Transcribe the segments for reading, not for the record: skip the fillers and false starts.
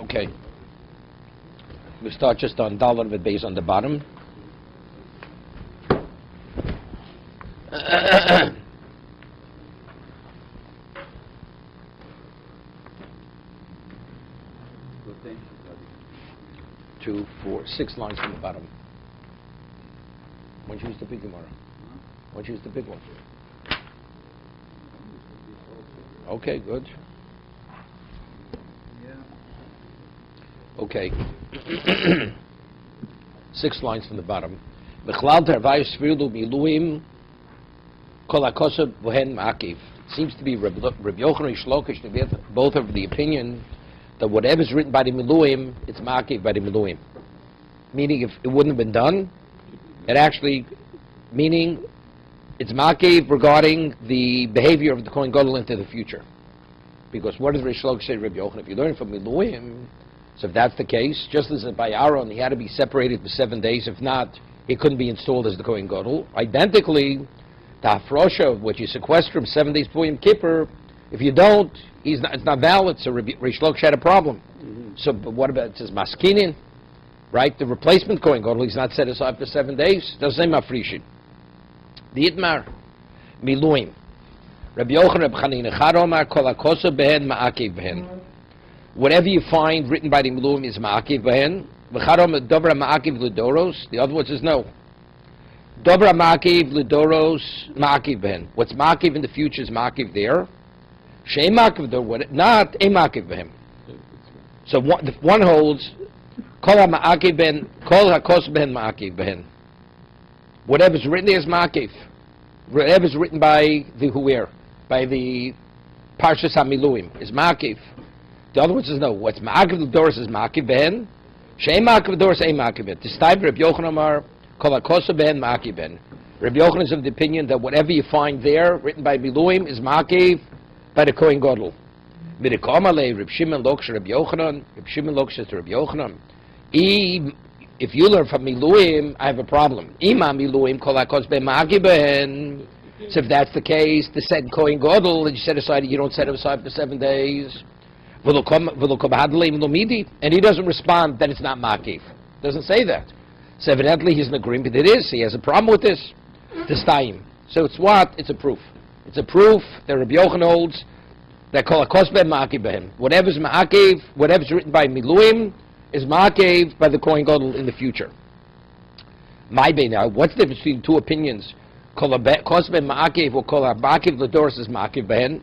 Okay. We start just on dollar with base on the bottom. Two, four, 6 lines from the bottom. Why don't you use the big tomorrow? Why don't you use the big one? Okay, good. Okay. 6 lines from the bottom. Seems to be Rabbi Yochanan and Shlokish, both of the opinion that whatever is written by the Miluim, it's ma'akiv by the Miluim. Meaning, if it wouldn't have been done, it actually, meaning, it's ma'akiv regarding the behavior of the Kohen Gadol into the future. Because what does Rish Shlokish say to Rabbi Yochanan? If you learn from Miluim, so if that's the case, just as by Aaron, he had to be separated for 7 days. If not, he couldn't be installed as the Kohen Gadol. Identically, the Hafrosha, which you sequester him 7 days before Yom Kippur, if you don't, it's not valid. So Rish Shlokish had a problem. Mm-hmm. So but what about, it says Maskinin, right? The replacement Kohen Gadol, he's not set aside for 7 days. Doesn't say Mafrishin. The Itmar, Miluim. Rabbi Yochanan, Rabbi Chanina, Charomar, Kol HaKosa Behen, Ma'akiv Behen. Whatever you find written by the Miluim is Ma'akiv Behen. V'charom Dobra Ma'akiv L'Doros. The other one says no. Dobra Ma'akiv L'Doros, Ma'akiv Behen. What's Ma'akiv in the future is Ma'akiv there. Shei Ma'akiv there, not a Ma'akiv Behen. So one holds Kol HaMa'akiv Behen, Kol HaKos Behen Ma'akiv Behen. Whatever's written there is Ma'akiv. Whatever's written by the Huer, by the parshas HaMiluim, is Ma'akiv. The other one says no. What's Ma'akiv L'Doros is Ma'akiv Behen. Shei Ma'akiv L'Doros, a Ma'akiv Behen. This type Rabbi Yochanan Amar, Kol HaKosa Behen Ma'akiv Behen. Rabbi Yochanan is of the opinion that whatever you find there, written by Miluim, is Ma'akiv by the Kohen Gadol. Midikamalei, Reb Shimon Loksha Rabbi Yochanan, Reb Shimon Loksha to Rabbi Yochanan. If you learn from Miluim, I have a problem. Ima Miluim Kol HaKos Behen Ma'akiv Behen. So if that's the case, the second Kohen Gadol that you set aside, you don't set him aside for 7 days. And he doesn't respond that it's not Ma'akiv. Doesn't say that. So evidently he's in agreement it is. He has a problem with this. This time. So it's what? It's a proof. It's a proof that Rabbi Yochanan holds that Kol HaKos Behen Ma'akiv Behen. Whatever's Ma'akiv, whatever's written by Miluim, is Ma'akiv by the Kohen Gadol in the future. My now, what's the difference between two opinions? Kol HaKos Behen Ma'akiv or Kol HaMa'akiv L'Doros is Ma'akiv Behen.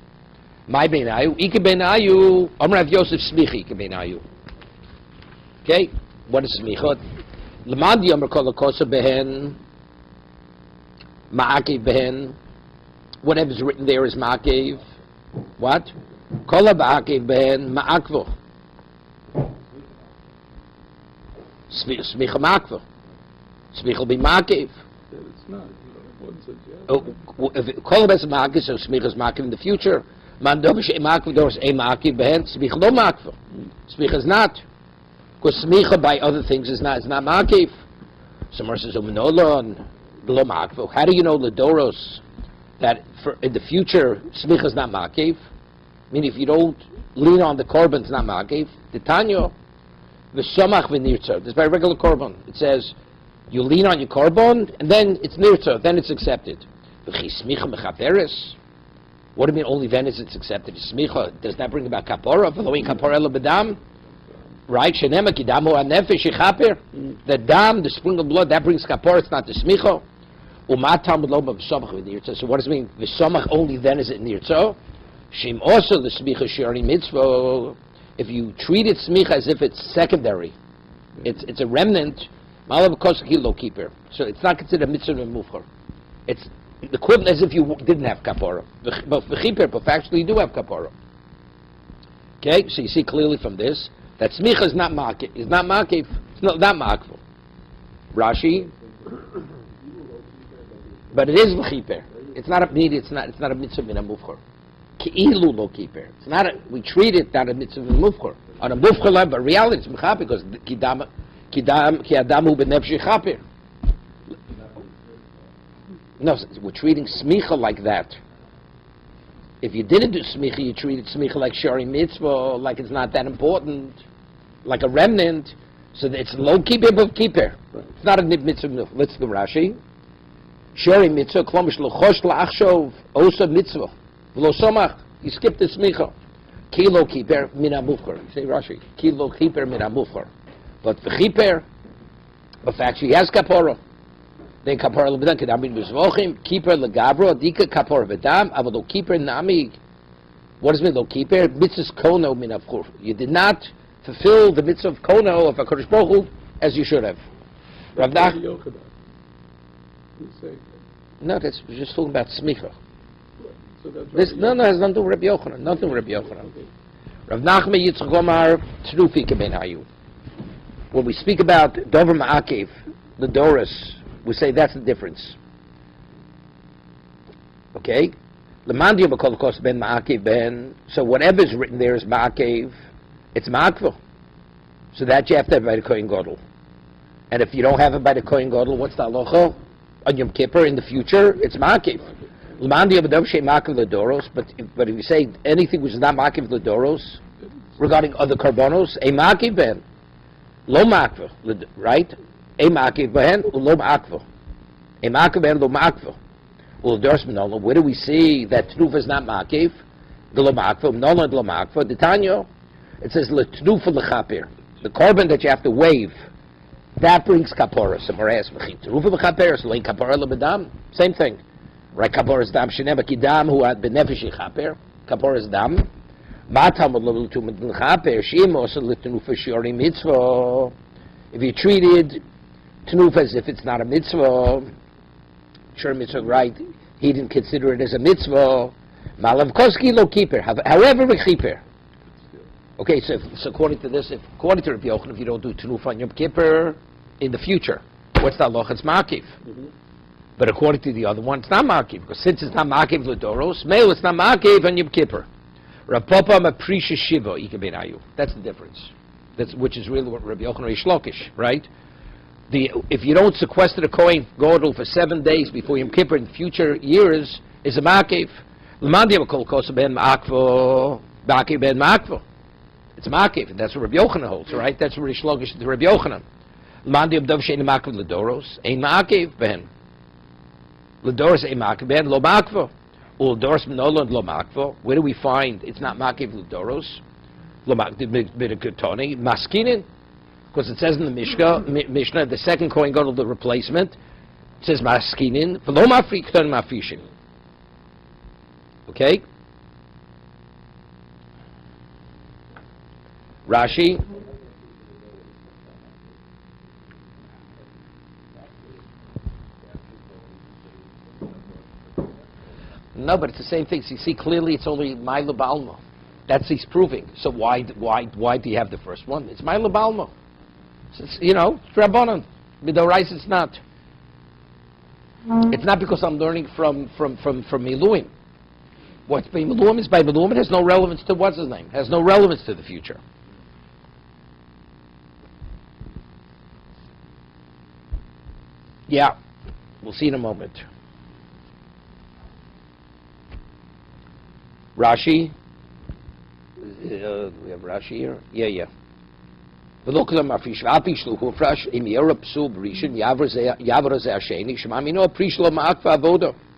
My benayu, ike benayu, Amrav Yosef Smichi ike benayu. Okay, what is Smichot? Lemandi Amr Kol HaKosa Behen, Ma'akiv Behen. Whatever's written there is Ma'akiv. What? Kol HaMa'akiv Behen, Ma'akvo. Smicha Ma'akvo. Smicha will be Ma'akiv. It's not. Kol HaBes Ma'akiv, so Smicha is Ma'akiv in the future. Man dobish a ma'akiv doris a ma'akiv behen. Smicha no ma'akiv. Smicha is not, because smicha by other things is not ma'akiv. Someone says umenolon below ma'akiv. How do you know L'Doros that for in the future smicha is not ma'akiv? I mean, if you don't lean on the korban, it's not ma'akiv. The Tanya v'somach v'nirtza. This is by regular korban. It says you lean on your korban and then it's nirtza, then it's accepted. V'chi smicha mechaperes. What do you mean only then is it accepted? Smicha, does that bring about kapora? Following kapora elo bedam? Right? Shenema kidamu hanefesh yichaper? The dam, the spring of blood, that brings kapora, it's not the smicha. Umat talmud lo b'v'somach v'nirtza. So what does it mean? V'somach only then is it nirtza? Shem also the smicha shi'ari mitzvah. If you treat it smicha as if it's secondary, it's a remnant, malav kosaki lo keeper. So it's not considered a mitzvah mufchar. It's the equivalent as if you didn't have kapara. But factually you do have kapara. Okay, so you see clearly from this that smicha is not ma'akiv. It's not ma'akiv. It's not ma'akvul. Rashi, but it is l'chiper. It's not a need. It's not a mitzvah min hamufchar. Ki'ilu lo kiper. It's not a. We treat it not a mitzvah min hamufchar. On a mufchar level, but reality it's mechaper because ki adamu b'nefesh yichaper. No, we're treating smicha like that. If you didn't do smicha, you treated smicha like shari mitzvah, like it's not that important. like a remnant, so that it's low kippur above kippur. It's not a mitzvah. Let's go Rashi. Shori mitzvah klomish lochosh la'achshov osa mitzvah v'lo somach. You skip the smicha. Kilo kippur min hamufchar. Say Rashi. Kilo kippur min hamufchar. But the kippur, the fact she has kapora. Then kapora lebedan kedamin b'zvochim kippur legabro dika kapora v'dam avado kippur nami. What does it mean lo kippur? Mitzvahs kono min hamufchar. You did not fulfill the mitzvah of kono of HaKadosh Baruch Hu as you should have. Rav Nach. No, that's we're just talking about smicha. So This has nothing to do with Rabbi Yochanan. Nothing with Rabbi Yochanan. Okay. Rav Nachman Yitzchak Omar Tnufi Keben Hayu. When we speak about Dover Ma'akev, the Doris, we say that's the difference. Okay? Lemandi B'Kol Kos Ben Ma'akev Ben. So whatever is written there is Ma'akev. It's Ma'akvo. So that you have to have by the Kohen Gadol. And if you don't have it by the Kohen Gadol, what's the halacha? On Yom Kippur in the future, it's Ma'akev. But if you say anything which is not Ma'akev L'Doros, regarding other karbonos, a Ma'akev Ben. Lo Ma'akvo, right? A Ma'akev Ben, Lo Ma'akvo. A Ma'akev Ben, Lo Ma'akvo. Where do we see that Tnufa is not Ma'akev? The Lo Ma'akvo, Nola Lo Ma'akvo, the Tanya. It says L'Tnufa L'Chapir. The carbon that you have to wave, that brings kapora. Same thing. Right, kapora is dam shenema kidam who had benefish chaper. Kapora is dam. If you treated tenufa as if it's not a mitzvah, sure mitzvah, right? He didn't consider it as a mitzvah. Malavkoski lo kiper. However, we kiper. Okay, so according to this, according to Rabbi Yochanan, if you don't do tenufa on Yom Kippur in the future, what's that loch? It's ma'akiv. But according to the other one, it's not ma'akiv, because since it's not ma'akiv l'doros, meil it's not ma'akiv on Yom Kippur. Rav Papa ma'prisha shiva ikaben ayu. That's the difference. Which is really what Rabbi Yochanan is shlokish, right? If you don't sequester the Kohen Gadol for 7 days before Yom Kippur in future years, is a ma'akiv. L'mandi kol kosa ben ma'akvo, ma'akiv ben ma'akvo. It's ma'akiv, and that's what Rabbi Yochanan holds, right? That's what Rish Lakish to Rabbi Yochanan. L'mandi abdav she'en ma'akiv l'doros, ein ma'akiv ben. L'doros ein ma'akiv ben, lo ma'akvo. L'doros m'nolod lo ma'akvo. Where do we find it's not ma'akiv l'doros? Lo ma'akiv b'dekatoni, maskinin. Because it says in the Mishnah, the second Kohen Gadol, the replacement, it says maskinin, v'lo ma'afri k'ton ma'afishin. Okay? Rashi. No, but it's the same thing. So you see, clearly it's only Maila Balma. That's he's proving. So why do you have the first one? It's Maila Balma. It's Rabbanan. Midorais it's not. It's not because I'm learning from Miluim. What's by Miluim is by Miluim. It has no relevance to what's his name. It has no relevance to the future. Yeah, we'll see in a moment. Rashi. We have Rashi here. Yeah.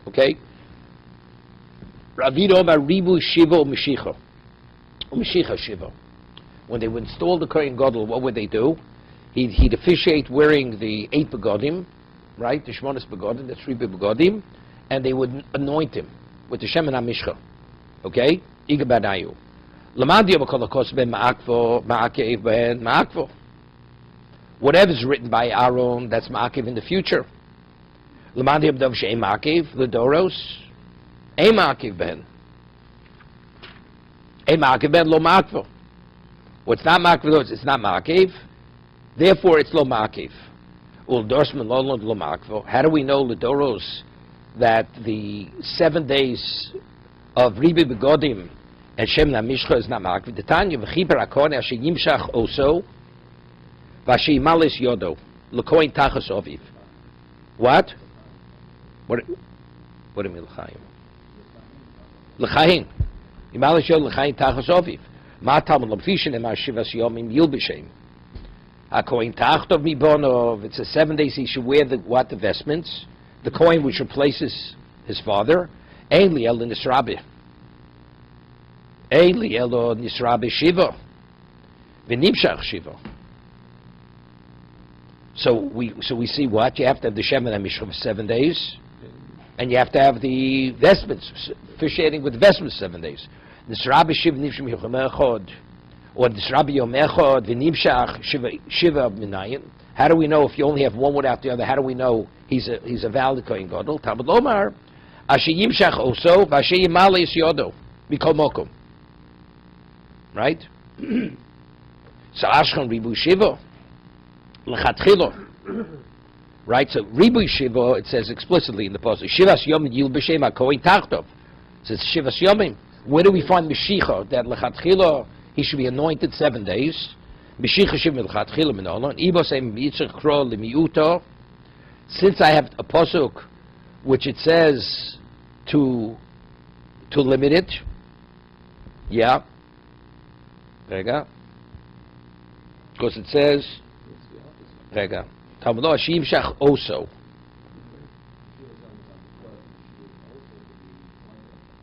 Okay. When they would install the Kohen Gadol, what would they do? He'd officiate wearing the 8 begodim, right? The Shmonis begodim, the 3 begodim, and they would anoint him with the Shemen HaMishcha. Okay? Iga Banayu. Whatever's written by Aaron, that's Ma'akev in the future. Lamandi Abdav She'e Ma'akev, L'Doros, E Ma'akev Ben. E Ma'akev Ben, Lo Ma'akev. What's not Ma'akev, it's not Ma'akev. Therefore, it's Lo Ma'akev. Uldorsman Lo Ma'akev. How do we know, L'Doros, that the 7 days of Ribi Begodim and Shem Mishcha is not Ma'akev? The Tanya v'chiper HaKohen asher yimshach oso v'asher yimalis yodo l'kohen tachas oviv. What do you mean l'chaim? L'chaim. Yimalis yodo l'chaim tachas oviv. Ma Talmud Lamfishin Ema Shivas Yomim Yilbishem. HaKohen Tachtov Mibonov. It says 7 days he should wear the vestments. The Kohen which replaces his father. Ein li elo nisrabe. Ein li elo nisrabe shiva. V'nimshach shiva. So we see what? You have to have the Shem and Mishra for 7 days. And you have to have the vestments, officiating with the vestments 7 days. Nisrabe shiva nimshach yom echad. Or nisrabe yom echad v'nimshach shiva minayin. How do we know if you only have one without the other? How do we know he's a valid Kohen Gadol? Talmud Lomar, asher yimshach oso v'asher yimale es yodo mikol mokum. Right? So Ashkan Ribu Shiva L'chatchilo. Right? So Ribu Shiva, it says explicitly in the pasuk, Shivas Yomim Yil B'Shem HaKohen Tachtov. It says Shivas Yomim. Where do we find Meshicha? That L'chatchilo, he should be anointed 7 days. Meshicha Shiva L'chatchilo Min Olon. Ibo Seim Yitzchak Kro L'miuto. Since I have a pasuk which it says to limit it, yeah. Rega. Because it says, Rega, Talmud Ashim Shach Oso.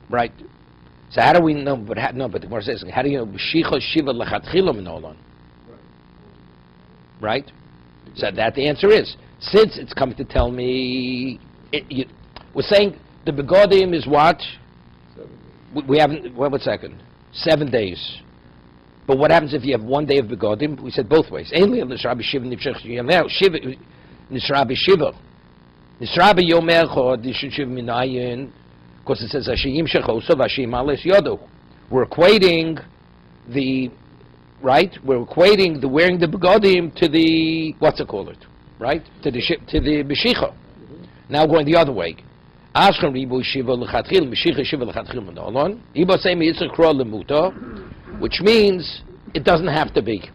Right. So how do we know? But the Gemara says, how do you know? B'shicha Shiva L'chatchila Minolan. Right. So that the answer is, since it's coming to tell me, we're saying the begodim is what? We haven't. Wait 1 second. 7 days. But what happens if you have 1 day of begodim? We said both ways. Ainly nisrabe shiva nifshach yomel shiva nisrabe shiva nisrabe yomel shiva minayin. Because it says ashiyim shechoso v'ashiyim ales yodo. We're equating the We're equating the wearing the begodim to the what's it called? Right? To the beshicha. Now going the other way. Ashkan ribu shiva l'chatchil beshicha shiva l'chatchil menolon. Ibo say mi yitzchak kro lemuto. Which means it doesn't have to be.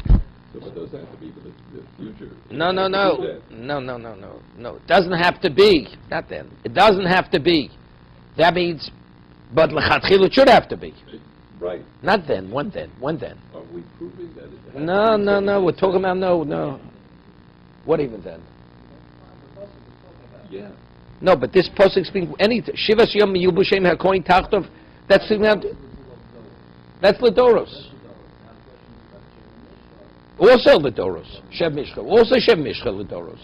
So it doesn't have to be for the future. No. It doesn't have to be. Not then. It doesn't have to be. That means, but l'chatchil it should have to be. Right. Not then. When then? Are we proving that it has No. We're talking about no. What even then? Yeah. No, but this pasuk speaks anything. Shivas yom yubushem hakoin tachtov. That's Ladoros. Also Ladoros. Shev Mishcha. Also Shev Mishcha Ladoros.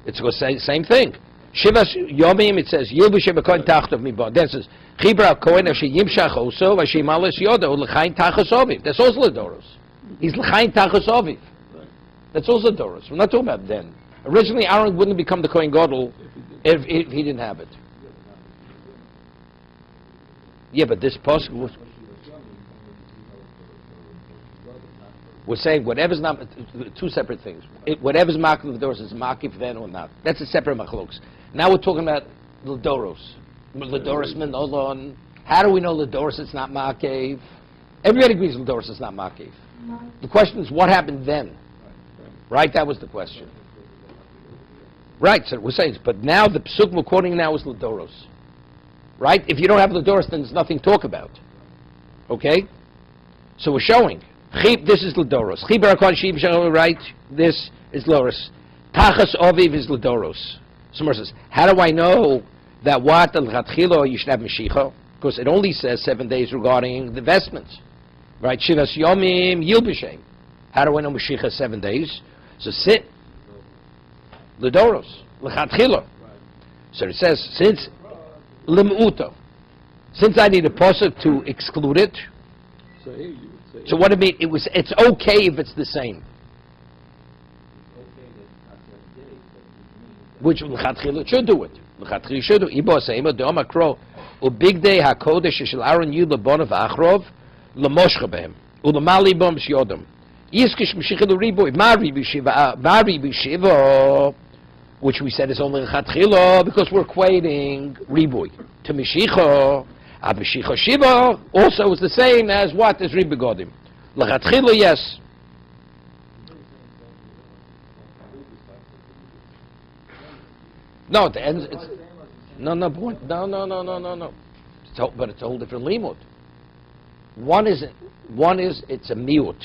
It's going to say same thing. Shivas Yomim, it says, Yilbushem HaKohen Tachtov Mibon. Then it says, Chibra HaKohen Asher Yimshach Oso Vashem Ales Yodo L'chayin Tachas Oviv. That's also Ladoros. He's L'chayin Tachas Oviv. That's also Ladoros. We're not talking about then. Originally, Aaron wouldn't become the Kohen Gadol if he didn't have it. Yeah, but this pasuk was... We're saying whatever's not... Two separate things. Whatever's makif l'doros is makif then or not. That's a separate machlokes. Now we're talking about l'doros. L'doros min olon. How do we know l'doros it's not makif? Everybody agrees l'doros is not makif. The question is what happened then? Right? That was the question. Right, so we're saying, but now the psuk we're quoting now is l'doros. Right? If you don't have Ladoros, then there's nothing to talk about. Okay? So we're showing. This is Ladoros. Right? This is Ladoros. Tachas Oviv is Ladoros. Someone says, how do I know that what Al-Chatchilo you should have Meshicha? Because it only says 7 days regarding the vestments. Right? Shivas Yomim Yilbishem. How do I know Meshicha 7 days? So sit. Ladoros. L'Chatchilo. So it says, since Lim'uto. Since I need a pasuk to exclude it, so what it mean? It's okay if it's the same. Which l'chatchila should do it. L'chatchila should do it. Ibo seima de'oma kro ubig day hakodesh shel Aaron yud lebonov achrov lemoscha behem ulemali bom shyodom yiskish mishichin uriboy mari b'shiva, which we said is only l'chatchila because we're equating riboy to mishicha. Abishicha shiva also is the same as what is ribegodim. L'chatchila, yes. No, the end. It's no. But it's a whole different limud. One is it's a miut.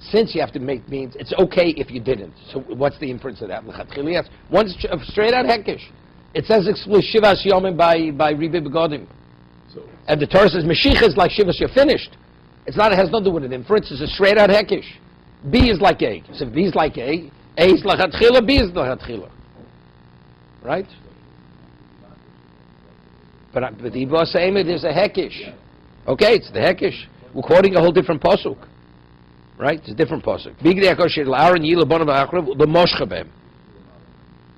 Since you have to make means, it's okay if you didn't. So what's the inference of that? One's straight out hekish. It says exclusively Shivas Yomim by Ribi Begodim. And the Torah says Mashiach is like Shivas, you're finished. It's not, it has nothing to do with an inference, it's a straight out hekish. B is like A. So if B is like A is lachatchila, B is lachatchila. Right? But the Iba saying it is a hekish. Okay, it's the hekish. We're quoting a whole different pasuk. Right? It's a different pasuk. Bigdei HaKosh shel Aaron yi lebanav ha'achrav u'lemoshcha b'hem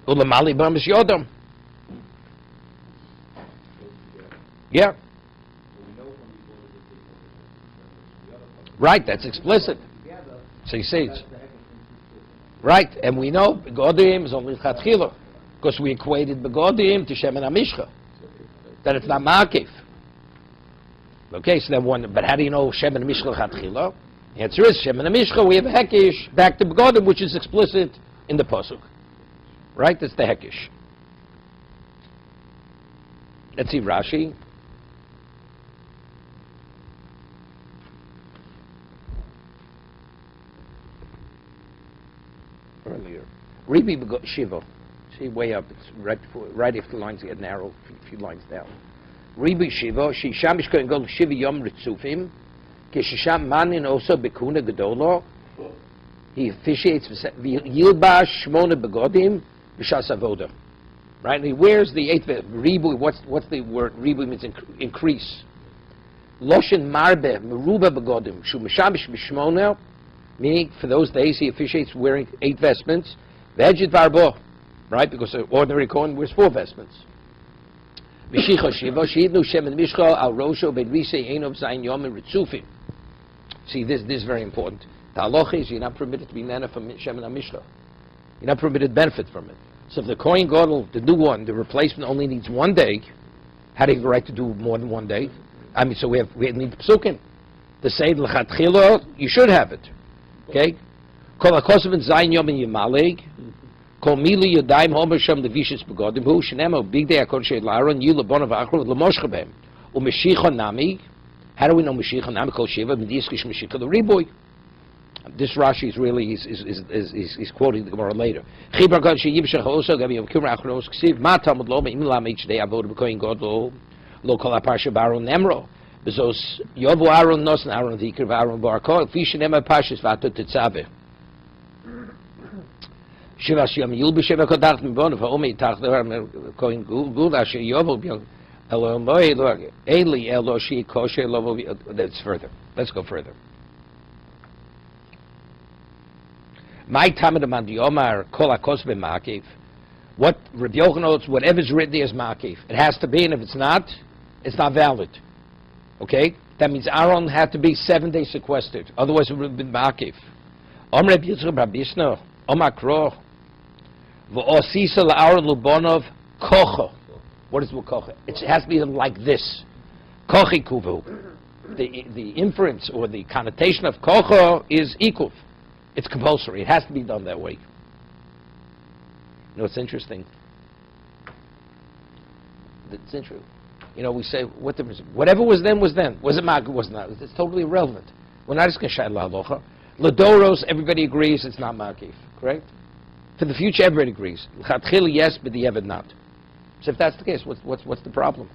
u'lemali b'hem es yodam. Yeah. Right, that's explicit. So he says, right, and we know Begodim is only Chatchila, because we equated Begodim to Shemen HaMishcha, that it's not Ma'akiv. Okay, so then one, but how do you know Shemen HaMishcha Chatchila? The answer is Shemen HaMishcha, we have a Hekish back to Begodim, which is explicit in the Pasuk. Right, that's the Hekish. Let's see Rashi. Earlier, Ribi Shiva, see way up. It's right if the lines get narrow, a few lines down. Ribi Shiva, she shamish going go Shiva Yom Ritzufim, Kishisham Manin also Bekuna Gedolo. He officiates Yilba Shmona Begodim B'Shas Avoda. Right, and he wears the eighth Ribu. What's the word? Ribu means increase. Loshen Marbe Meruba Begodim Shu Mishamish B'Shmona. Meaning, for those days, he officiates wearing 8 vestments. Vejit varbo, right? Because an ordinary Kohen wears 4 vestments. Mishicha shiva, sheidnu shemen mishcha al rosho bedrise enov zayin yom ritzufim. See, this is very important. The halacha is you're not permitted to be nana from shemen hamishcha. You're not permitted benefit from it. So if the Kohen Gadol, the new one, the replacement only needs 1 day, how do you have the right to do more than 1 day? I mean, so we need psukim to say l'chatchila, you should have it. Okay? Kol hakosav and zayin yom and yimaleg. Kol mili yadayim homer shem levishis begodim hu shenemo bigdei hakol shel Aaron yu lebonav achro lemoshcha b'hem u'meshicha nami. How do we know meshicha nami? Kol shiva mediskish meshicha l'riboy. This Rashi is really is quoting the Gemara later. Chibar God sheyibshach also gabi yom kippur achros ksiv ma Talmud lo me'im lam each day avodah b'koyin God lo kol haparsha baron nemro. Bezos Yovu Aaron Nos and Aaron Vikir Aaron Barko Fishinema Pashas Vato Tetzave Shivas Yom Yulbi Shiva Kodacht Mibon of Omi Tach Koin Gul Asher Yovu Elo Moy Eli Elo Shi Kosher Lovo. That's further. Let's go further. My Talmud Mandi Omar Kol HaKos B'Makiv. What Rabbi Yochanan notes, whatever's written there is Makiv. It has to be, and if it's not valid. Okay? That means Aaron had to be 7 days sequestered. Otherwise it would have been Ma'akiv. Om Reb Yitzchak Rabisno, Om Akro, V'osisa la'Aaron Lubonov, Kocho. What is Kocho? It has to be like this. Kochi Kuvu. The inference or the connotation of Kocho is equal. It's compulsory. It has to be done that way. You know, it's interesting. It's interesting. You know, we say, what difference? Whatever was then was then. Was it Ma'akiv? Was not. It's totally irrelevant. We're not just going to shine lahalocha. Ladoros, everybody agrees it's not Ma'akiv. Correct? For the future, everybody agrees. L'chatchila, yes, but the Yevad not. So if that's the case, what's the problem?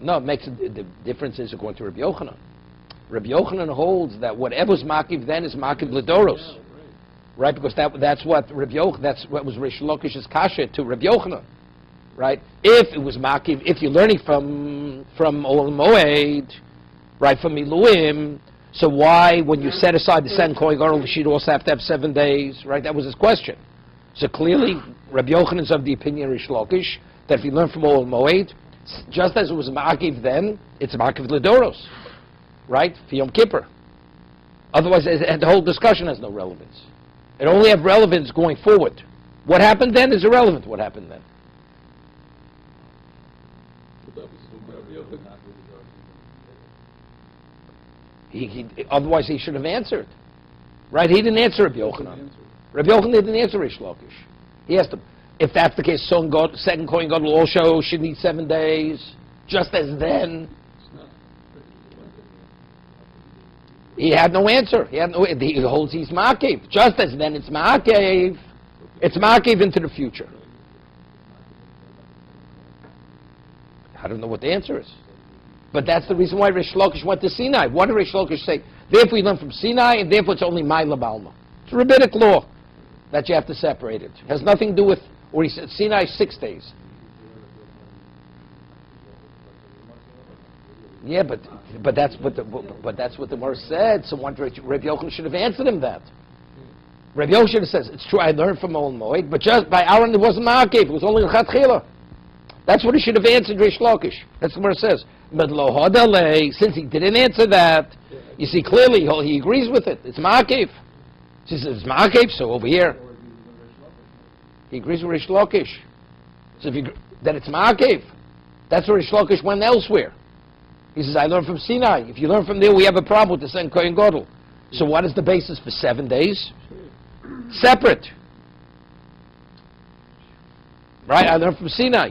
No, it makes the difference is according to Rabbi Yochanan. Rabbi Yochanan holds that whatever's Ma'akiv then is Ma'akiv Ladoros. Right, because that's what Rabbi Yochanan, that's what was Rish Lakish's kasha to Rabbi Yochanan, right? If it was Makiv, if you're learning from Ol Moed, right, from Miluim, so why, when you set aside the second Kohen Gadol, she'd also have to have 7 days, right? That was his question. So clearly, Rabbi Yochanan is of the opinion Rish Lakish that if you learn from Ol Moed, just as it was Makiv then, it's Makiv Ladoros, right? For Yom Kippur. Otherwise, the whole discussion has no relevance. It only have relevance going forward. What happened then is irrelevant. What happened then? Otherwise, he should have answered. Right? He didn't answer Rabbi Yochanan. Rabbi Yochanan didn't answer Rish Lakish. He asked him, If that's the case, second Kohen Gadol also should need 7 days, just as then. He had no answer. He holds he's Ma'akev. Just as then it's Ma'akev. It's Ma'akev into the future. I don't know what the answer is. But that's the reason why Rish Lakish went to Sinai. What did Rish Lakish say? Therefore we learn from Sinai, and therefore it's only Ma'ila Balma. It's a rabbinic law that you have to separate it. It has nothing to do with, or he said Sinai 6 days. Yeah, but that's what the Gemara said. So one Rabbi Yochanan should have answered him that. Rabbi Yochanan says, it's true, I learned from Ol Moed, but just by Aaron it wasn't Ma'akev, it was only L'chatchila. That's what he should have answered Rish Lakish. That's what it says. But Lo Hodale, since he didn't answer that, you see clearly he agrees with it. It's Ma'akev. He says it's Ma'akev, so over here. He agrees with Rish Lakish. So then it's Ma'akev. That's where Rish Lakish went elsewhere. He says, I learned from Sinai. If you learn from there, we have a problem with the second Kohen Gadol. So what is the basis for 7 days? Separate. Right? I learned from Sinai.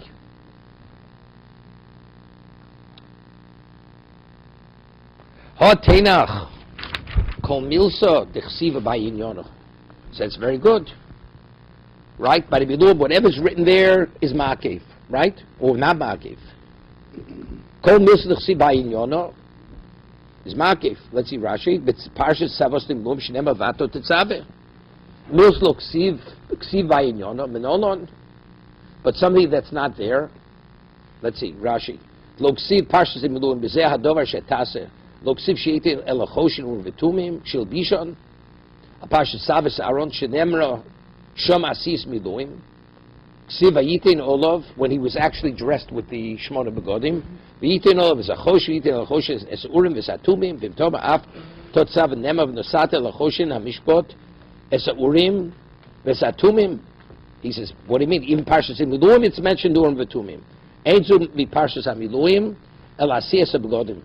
Ha-tenach kol milsa dechsiva ba'inyono. So it's very good. Right? By the Bidub, whatever's written there is Ma'akev. Right? Or not Ma'akev. Kol milsa dechsiva ba'inyono is Ma'akev. Let's see Rashi. Parshas savos timlum shnema vato tetzaveh. Milsa lo ksiv ba'inyono menolon. But something that's not there. Let's see Rashi. Lo ksiv parshas timlum b'zeh hadovar shetaseh. Lo ksiv she'etin el achoshin u'vetumim shel bishon. A parshas savos Aaron shenemra shom asis miluim. Ksiv ayitin olav, when he was actually dressed with the Shmona Begodim. V'yitin olav is achosh, v'yitin el achoshin es urim v'satumim, v'imtoma af tot sav nemav nosat el achoshin hamishpot es urim v'satumim. He says, what do you mean? Even parshas miluim, it's mentioned urim v'tumim. Ein zu parshas miluim el asiyas begodim.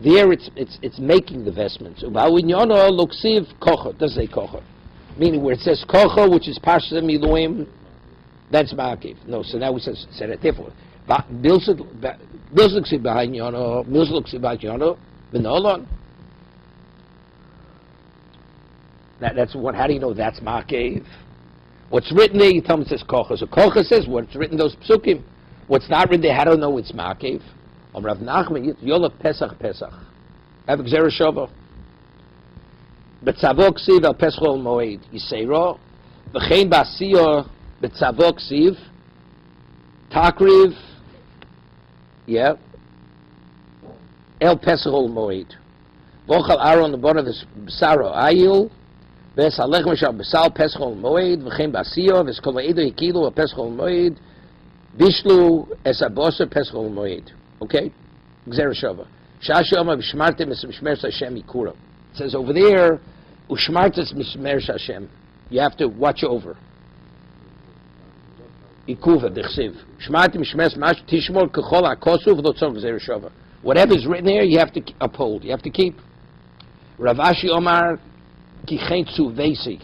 There it's making the vestments. Uba'inyono lo ksiv kocha, doesn't say kocha. Meaning where it says kocha, which is parshas miluim, that's Ma'akev. No, so now we said it therefore. Milsa ksiv ba'inyono, milsa ksiv ba'inyono, v'nolon. That's what. How do you know that's Ma'akev? What's written there, you tell me it says kocha. So kocha says what's written those psukim. What's not written there, how do I know it's Ma'akev? Rav Nachman, Yolach Pesach. Have a Gzera Shova. Betzavo ksiv al Pesach ol Moed Yisero. V'chein ba'asiyo betzavo ksiv. Takriv. Yeah. El Pesach ol Moed. Vochal Aaron the border of the Saro Ayil. Ves Alech Meshal Besal Pesach ol Moed. V'chein ba'asiyo. Ves Kol Edo Yikilu al Pesach ol Moed. Bishlu es abosa Pesach ol Moed. Okay? Gzera Shova. Shashoma v'shmartem es mishmer Hashem ikura. It says over there, ushmartes mishmer Hashem. You have to watch over. Ikuva dechsiv. Shmartem mishmer mash tishmor kechol hakosu v'lotzor Gzera Shova. Whatever is written there, you have to uphold. You have to keep. Rav Ashi Omar ki chen tzuvesi,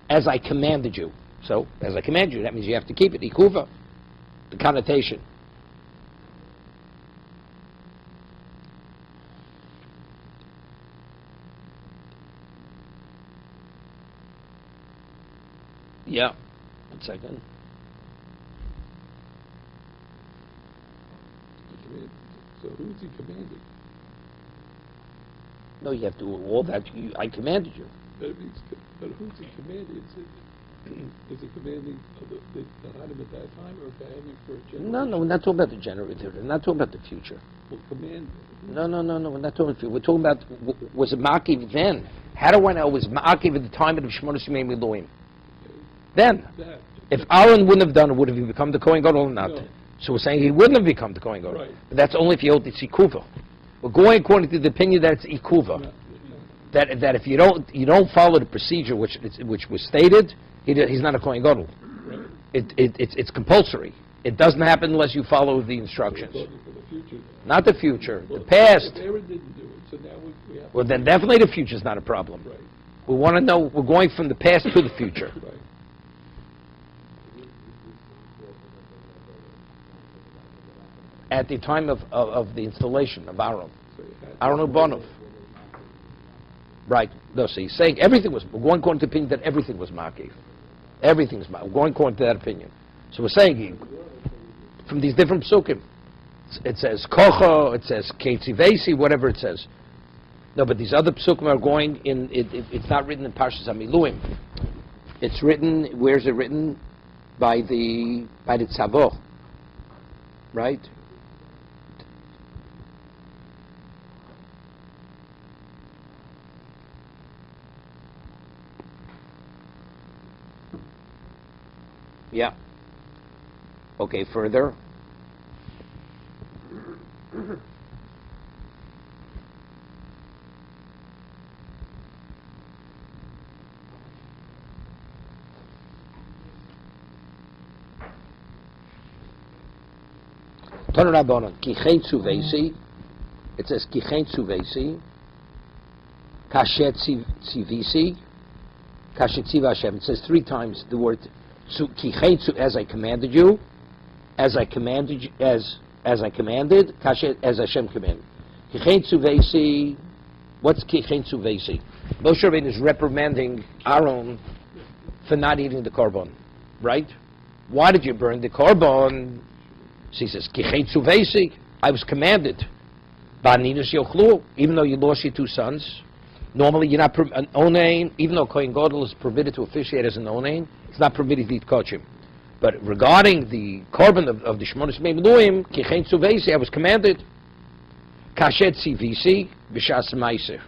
as I commanded you. So, as I command you, that means you have to keep it. Ikuva, the connotation. Yeah, 1 second. So who's he commanding? No, you have to do all that. I commanded you. But who's he commanding? Is he commanding the item at that time or commanding for a generation? No, we're not talking about the generative. We're not talking about the future. Well, command. No, we're not talking about the future. We're talking about, was it Ma'akev then? How do I know it was Ma'akev at the time of the Shemona Shemei Miluim? Then, if Aaron wouldn't have done it, would have he become the Kohen Gadol or not? No. So we're saying he wouldn't have become the Kohen Gadol. Right. But that's only if you hold it's Ikuva. We're going according to the opinion that it's Ikuva. No. That if you don't follow the procedure which was stated, he's not a Kohen Gadol. Right. It's compulsory. It doesn't happen unless you follow the instructions. For the future. Not the future, Well, the past. If Aaron didn't do it, so now we have. Well, then definitely the future is not a problem. Right. We want to know. We're going from the past to the future. Right. at the time of the installation of Aaron. So you had- Aaron Ubonov. Right. No, so he's saying everything was, we're going according to the opinion that everything was Makiv. Everything's Makiv. We're going according to that opinion. So we're saying, from these different psukim, it says Kocho, it says Ketzivesi, whatever it says. No, but these other psukim are going in, it's not written in Parshas HaMiluim. It's written, where's it written? By the Tzavo. Right? Yeah. Okay, further. Tanu Rabbanon, Kichein Tzuvesi. It says Kichein Tzuvesi. Kashet Tzivisi. Kashet Tziva Hashem. It says 3 times the word Kichein Tzu, as I commanded you, as I commanded, as I commanded, Kashet, as Hashem commanded. Kichein Tzuvesi. What's Kichein Tzuvesi? Moshe Rabbeinu is reprimanding Aaron for not eating the korban, right? Why did you burn the korban? So he says, Kichein Tzuvesi, I was commanded. Ba'ninus yochlu, even though you lost your 2 sons. Normally you're not, an onain, even though Kohen Gadol is permitted to officiate as an onain, it's not permitted to eat kochim. But regarding the korban of the Shmonis Meiluim, Kichein Tzuvesi, I was commanded. Kashet Tzivisi, B'shas Meiser.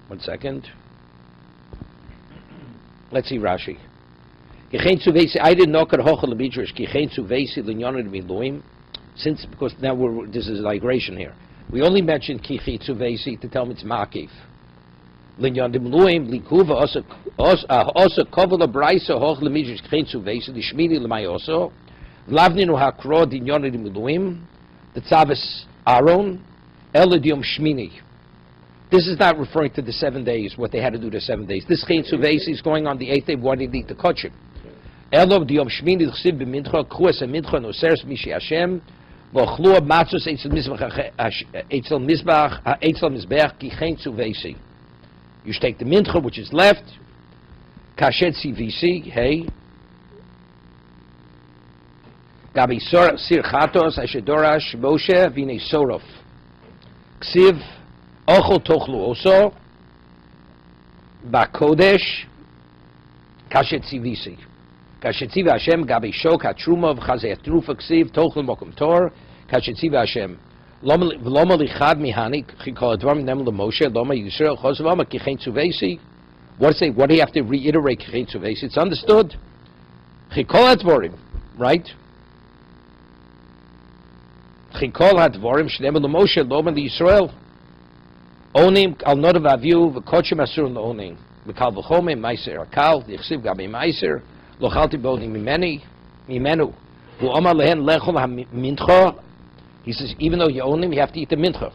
1 second. Let's see Rashi. Kichein Tzuvesi, I didn't know Kar Hochel L'Midrash, Kichein Tzuvesi L'Nyonim Miluim, since, because now this is a digression here. We only mentioned Kichein Tzuvesi to tell me it's Makiv. L'Nyonim Miluim, Likuva, Osa Kovel Abraisa Hoch L'Midrash, Kichein Tzuvesi, L'Shmini L'Mayoso, Lavninu HaKro D'Nyonim Miluim, the Tzavis Aaron, Eladium Shmini. This is not referring to the 7 days, what they had to do the 7 days. This Kichein Tzuvesi is going on the 8th day, why did they eat the kochim? Elov D'Yom Shmini L'Chsiv B'Mincha, Kruas HaMincha, Noseres Mishi Hashem, V'Chlu Matzos Eitzel Mizbach, Kichein Tzuvesi. You should take the Mincha, which is left, Kashet Tzivisi, hey, Gabi Sir Chatos, Ashedorash, Moshe, V'nei Sorof, Ksiv, Ochel Tochlu Oso, Bakodesh, Kashet Tzivisi. Kashet Tziva Hashem, Gabi Shok, HaTruma, V'chazei HaTrufa, Ksiv, Tochlu Mokum Tor, Kashet Tziva Hashem. Loma Lichad Mihani, Chikol Advarim Nem LeMoshe, Loma Yisrael, Chosavama, Kichein Tzuvesi. What do you have to reiterate Kichein Tzuvesi? It's understood. Chikol Advarim, right? Chikol Advarim, Shnem LeMoshe, Loma Yisrael. Onim al nodav aviu v'kochim asur l'onim v'kal v'chomim meiser akal v'chsiv gabi meiser lochalti bodin mimenu v'omar lehen lechol ha-mincha. He says, even though you own him, you have to eat the mincha.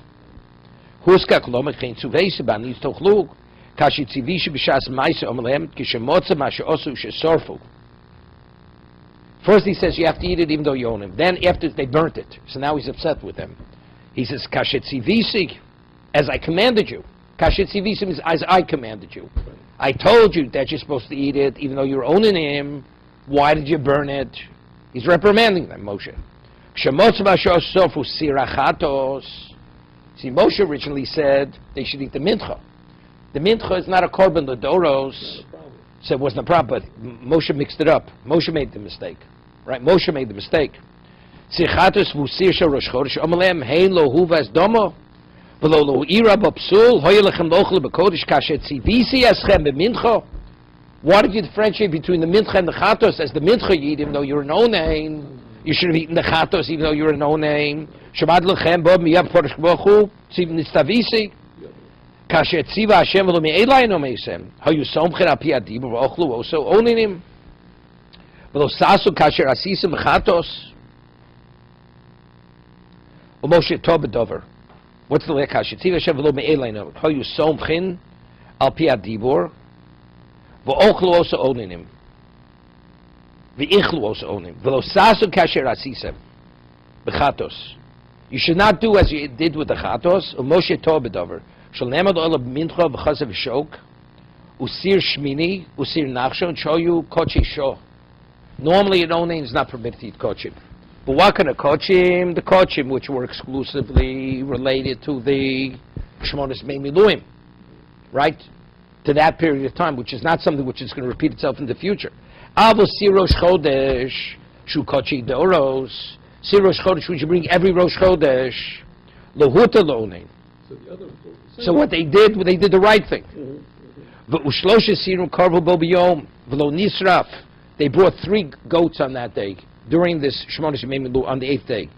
Huska kolom chen tzuvei sebanis tochlu kashi tzivishi b'shas meiser omar lehem kishemotza mashe osu shesorfu. First he says you have to eat it even though you own him. Then after they burnt it, so now he's upset with them. He says kashi tzivisi, as I commanded you. Kashet Tzivisi means as I commanded you. I told you that you're supposed to eat it, even though you're owning him. Why did you burn it? He's reprimanding them, Moshe. See, Moshe originally said they should eat the mincha. The mincha is not a korban l'doros, so it wasn't a problem, but Moshe mixed it up. Moshe made the mistake. Right? Moshe made the mistake. Why did you differentiate between the mincha and the chatos? As the mincha you eat even though you're an onain, you should have eaten the chatos even though you're an onain. Shabbat lechem bo miyab porosh k'bochu tziv nistavisi kashet tziva Hashem v'lo mi'elai no meisem hayu somchen al pi adibur v'ochlu also onanim v'lo sasu kasher asisim chatos u'moshe tov b'dover. What's the lekasha? Tziva Hashem v'lo me'elai no hayu somchen al pi adibur v'ochlu also onanim. V'ichlu also onim. V'lo sasu kasher asisem. B'chatos. You should not do as you did with the chatos. Moshe tov b'dover. Shal nemad olav mincha v'chasav shok. Usir shmini, usir nachsho, and show you kochi sho. Normally an onin is not permitted to eat kochim. But what kind of kochim? The kochim which were exclusively related to the Shmonis Mei Miluim. Right? To that period of time, which is not something which is going to repeat itself in the future. Avo Sirosh Chodesh, Shu Kochi Doros, Sirosh Chodesh, which you bring every Rosh Chodesh, Lohuta Lonin. So what they did the right thing. V'ushloshe Sirum Karvu Bo B'yom, V'lo Nisraf. They brought 3 goats on that day, during this Shmonis Mei Milu, on the 8th day.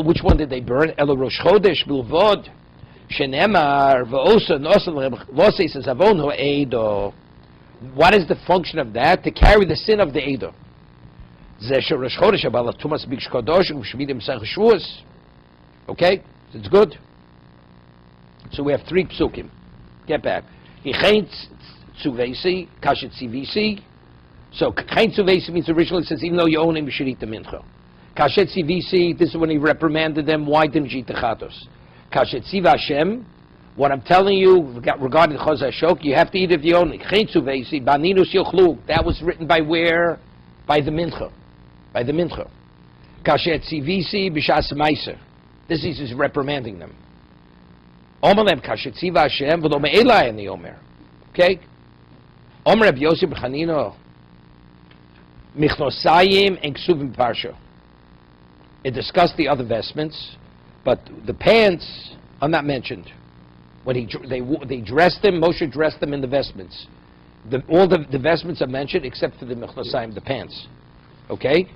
Which one did they burn? El Rosh Chodesh Bilvod. Shenemar v'osa nosa l'osei says avon ha'edo. What is the function of that? To carry the sin of the edo. Zeh sherosh chodesh abal tumas b'gish kadosh u'shmidim sech shvuos. Okay, it's good. So we have 3 psukim. Get back. Yichein tzuvesi kashet tzivisi. So yichein tzuvesi means originally it says even though you own him you should eat the mincha. Kashet tzivisi, this is when he reprimanded them. Why didn't you eat the chatos? Kashetziv Hashem, what I'm telling you regarding Chaz HaShok, you have to eat if you own it. That was written by where? By the Mincha. By the Mincha. Kashetzivisi b'shas meiser. This is reprimanding them. Omelem kashetziv Hashem v'lo me'elai in the Omer. Okay? Omer Reb Yosef b'chanino michnosayim and ksuvim parsha. It discussed the other vestments. But the pants are not mentioned. When they dressed them, Moshe dressed them in the vestments. All the vestments are mentioned except for the mechnosayim, the pants. Okay?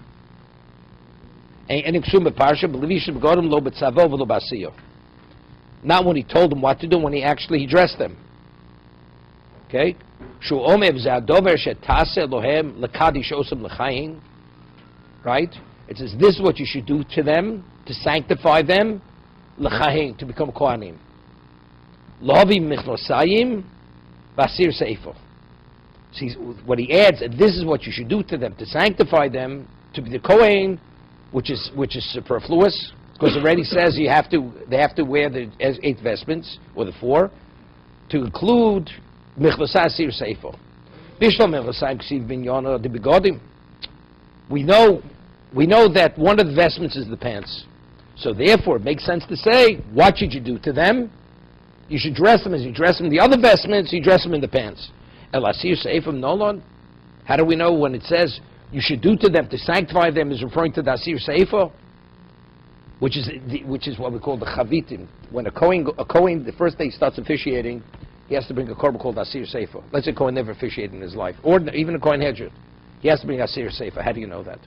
Not when he told them what to do, when he dressed them. Okay? Right? It says this is what you should do to them, to sanctify them, l'chahin, to become kohanim. Lohavim michnosayim, vasir seifo. See, what he adds, this is what you should do to them, to sanctify them, to be the kohen, which is superfluous, because it already says they have to wear the 8 vestments, or the 4, to include michnosasir seifo. Bishlam michnosayim ksiv binyana de begodim. We know that one of the vestments is the pants. So therefore, it makes sense to say, what should you do to them? You should dress them as you dress them in the other vestments, you dress them in the pants. El asir seifim nolon. How do we know when it says you should do to them to sanctify them is referring to the asir seifo? Which is what we call the chavitim. When a kohen, the first day he starts officiating, he has to bring a korban called asir seifo. Let's say a kohen never officiated in his life. Or even a kohen hedger. He has to bring asir seifo. How do you know that?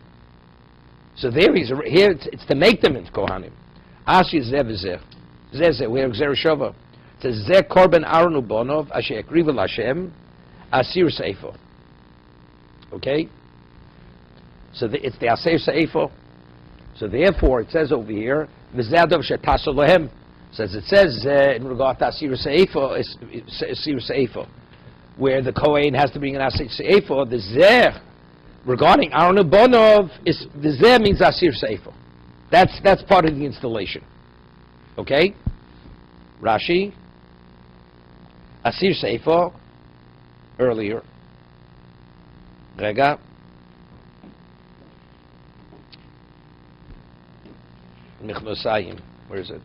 So here it's to make them into kohanim. Ashi zeh v'zeh. Zeh, we have Gzera Shova. It says, zeh korban aronu bonov, asher ekrivu l'Hashem, asir seifo. Okay? So it's the asir seifo. So therefore, it says over here, v'zeh adov shetaso lohem. It says in regard to asir seifo, where the kohen has to bring an asir seifo, the zeh, regarding Aaron Bonov, the Zeh means Asir Seifo. That's part of the installation. Okay? Rashi, Asir Seifo, earlier. Rega. Michnosayim. Where is it?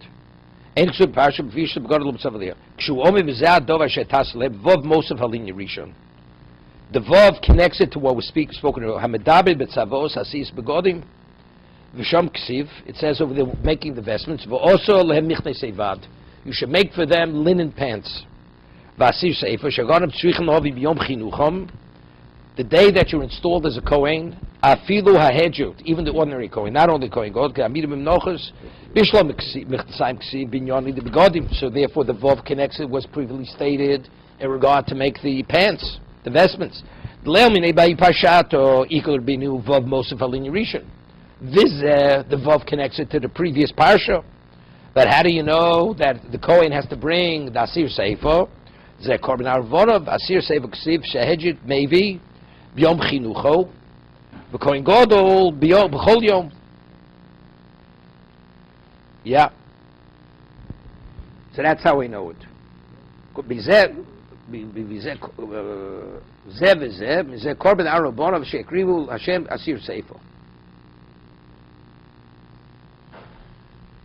Ein ksub parsha b'vishim b'godel b'tzavaliya. Kshu omi v'zeh adov asher tas leb vov mosav halin yerishon. The vav connects it to what was spoken about. Hamedaber b'tzavos hasis begodim v'sham ksiv. It says over there, making the vestments. V'oso lehem michnei seivad. You should make for them linen pants. V'asir seifo shagonim tzrichim lahavi b'yom chinucham. The day that you're installed as a kohen, afilu hahedjut, even the ordinary kohen, not only kohen god, k'amidim imnochas, bishlam michnasayim ksiv binyoni de begodim. So therefore, the vav connects it was previously stated in regard to make the pants. The vestments. The Vav connects it to the previous parsha. But how do you know that the Kohen has to bring the Asir Seifo? Zeh korban arvonav, Asir Seifo ksiv shehedjit mevi b'yom chinucho. V'kohen gadol b'chol yom. Yeah. So that's how we know it. B'zeh korban arobonav she'ekrivu Hashem asir seifo.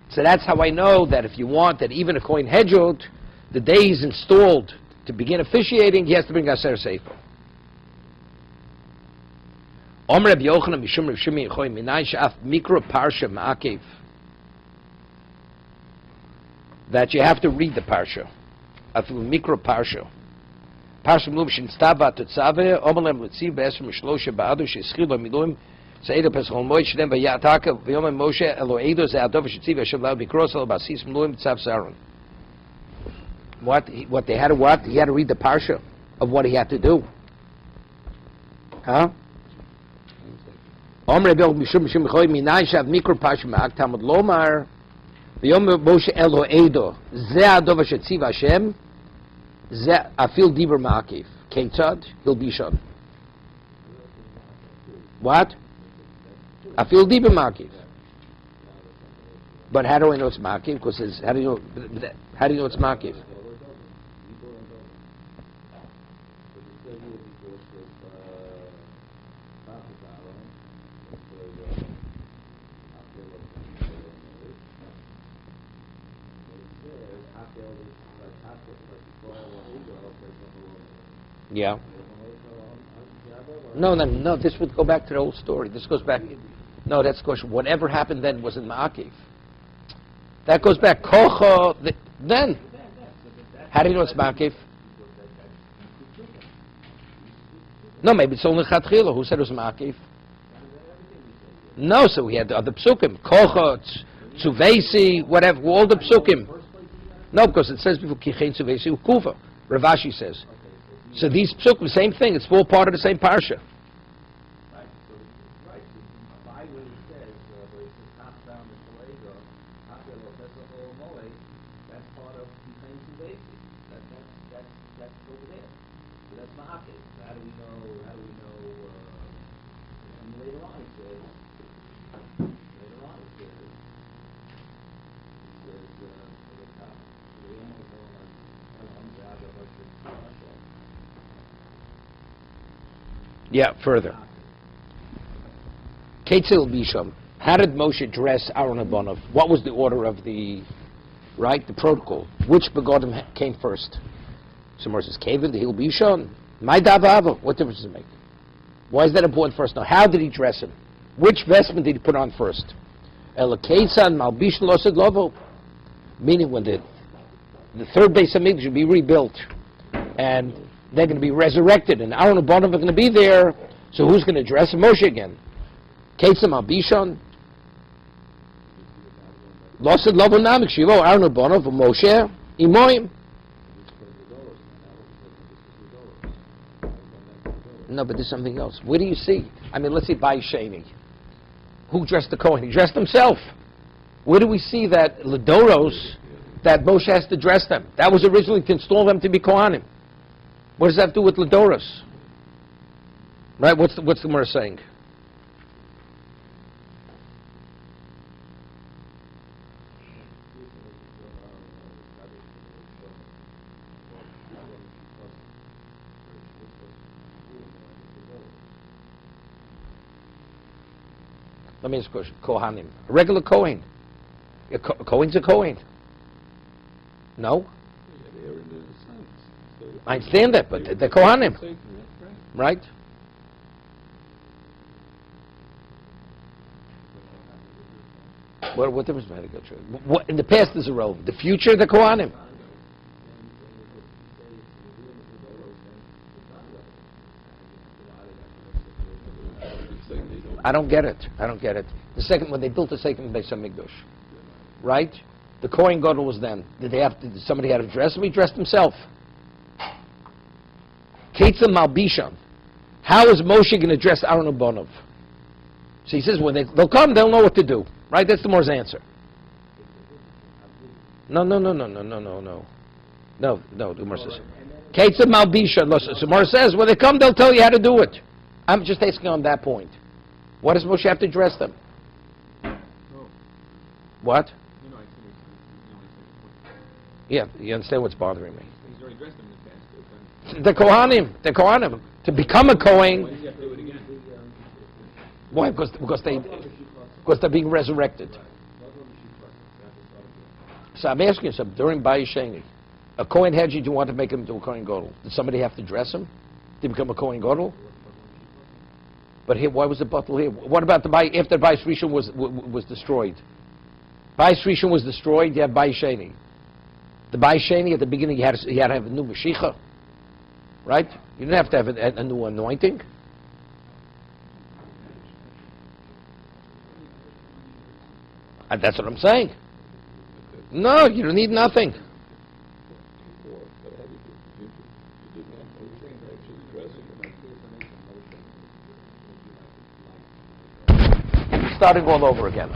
So that's how I know that if you want that even a kohen hedjot, the day he's installed to begin officiating, he has to bring aser seifo. Omer Rabbi Yochanan mishum Rav Shimi Yechoy minay she'af mikra parsha ma'akev. That you have to read the parsha. Afilu mikra parsha. Parsha mlum shinstava tetzave omelem letziv be'esr mishlosha ba'adu she'eschil ba'miluim se'eda pesachol moed shdem v'yataka v'yomem Moshe Elohedo ze'adov she'tziv Hashem lau b'kros el b'asis mluim tzav saron. What they had to what? He had to read the parsha of what he had to do. Huh? Omer Rabbi Yochanan mishum Yechoy minay she'af mikra parsha ma'ak Talmud lomar V'yom Moshe Elohedo ze'adov she'tziv Hashem Afil diber ma'akiv. Ketzad he'll be shon. What? Afil diber ma'akiv. But how do I know it's ma'akiv? Because how do you know it's ma'akiv? Yeah. No. This would go back to the old story. This goes back. No, that's question. Whatever happened then was in Ma'akiv. That goes back. Kocha. Then. How do you know it's Ma'akiv? No, maybe it's only Chatchila. Who said it was Ma'akiv? No, so we had the other psukim. Kocha, Tzuvesi, whatever. All the psukim. No, because it says before Kichein Tzuvesi Ukuva. Rav Ashi says. So these psukim, same thing. It's all part of the same parsha. Yeah, further. Ketzil Bisham. How did Moshe dress Aaron Abonov? What was the order of the protocol? Which begodim came first? Someone says, Kevin, the Hill Bisham. My Davava. What difference does it make? Why is that important first? Now, how did he dress him? Which vestment did he put on first? Elakeisan Malbish Losed Lovo. Meaning when the third base of Mikdash should be rebuilt. And they're going to be resurrected, and Aaron and Bonov are going to be there. So who's going to dress Moshe again? Ketzam Abishon, Lost Lovonamik Shivo, Aaron and Bonov, Moshe, Imoim. No, but there's something else. Where do you see? I mean, let's see, Vayishlach. Who dressed the Kohen? He dressed himself. Where do we see that Ladoros, that Moshe has to dress them? That was originally to install them to be Kohanim. What does that have to do with Ladoros? Right? What's the Gemara saying? Let me ask a question. Kohanim. A regular Kohen. A Kohen's a Kohen. No? I understand that, but the Kohanim, right? What difference does it make? What in the past is irrelevant. The future, the Kohanim. I don't get it. The second, when they built the second Beis Hamikdash, right? The Kohen Gadol was then. Did somebody had to dress him? He dressed himself. Ketzam Malbisham. How is Moshe going to dress Aaron and Bonov? So he says, when they'll come, they'll know what to do. Right? That's the Mor's answer. No. The Mor says, Ketzam Malbisham. So Mor says, when they come, they'll tell you how to do it. I'm just asking on that point. Why does Moshe have to dress them? What? Yeah, you understand what's bothering me. He's already dressed them in the past. The Kohanim, to become a Kohen. Why does he have to do it again? Why? Because they're being resurrected. So I'm asking you something. During Vayishlach, a Kohen Hedge, you want to make him into a Kohen Gadol. Did somebody have to dress him to become a Kohen Gadol? But here, why was the bottle here? What about after Bayis Rishon was destroyed? Bayis Rishon was destroyed. You have Bayis Sheni. The Bayis Sheni at the beginning, you had to have a new Mashiach, right? You didn't have to have a new anointing. And that's what I'm saying. No, you don't need nothing. Starting all over again.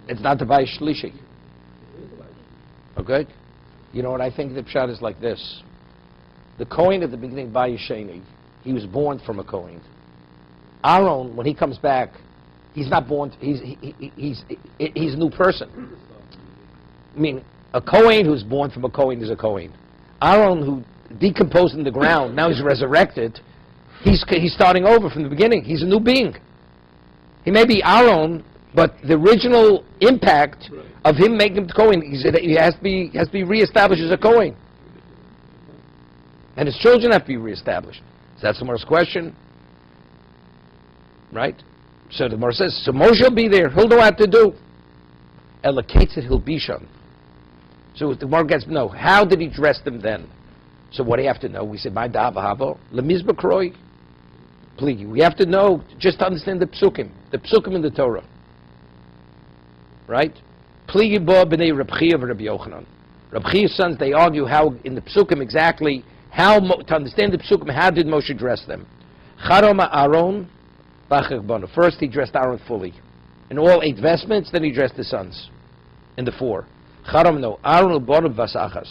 It's not the Bayis Shlishi. Okay? You know what I think the pshat is like this. The Kohen at the beginning, Bayis Sheni, he was born from a Kohen. Aaron, when he comes back, he's not born, he's a new person. I mean, a Kohen who's born from a Kohen is a Kohen. Aaron, who decomposed in the ground, now he's resurrected, he's starting over from the beginning. He's a new being. He may be Aaron, but the original impact of him making him Kohen, he has to be reestablished as a Kohen. And his children have to be reestablished. So that's the Gemara's question. Right? So the Gemara says, so Moshe will be there, he'll know what to do. Elokated he'll be shon. So the Gemara gets, no, how did he dress them then? So what do you have to know? We say, my da'avahavo, lemizbah kroi. Please, we have to know, just to understand the psukim in the Torah. Right? Pligi bo b'nei Reb Chia and Rabbi Yochanan. Reb Chia's sons, they argue how, in the psukim exactly, to understand the psukim, how did Moshe dress them? Charoma Aaron, b'achach bano. First he dressed Aaron fully. In all 8 vestments, then he dressed the sons. In the 4. Charom no, Aaron u'bono v'asachas.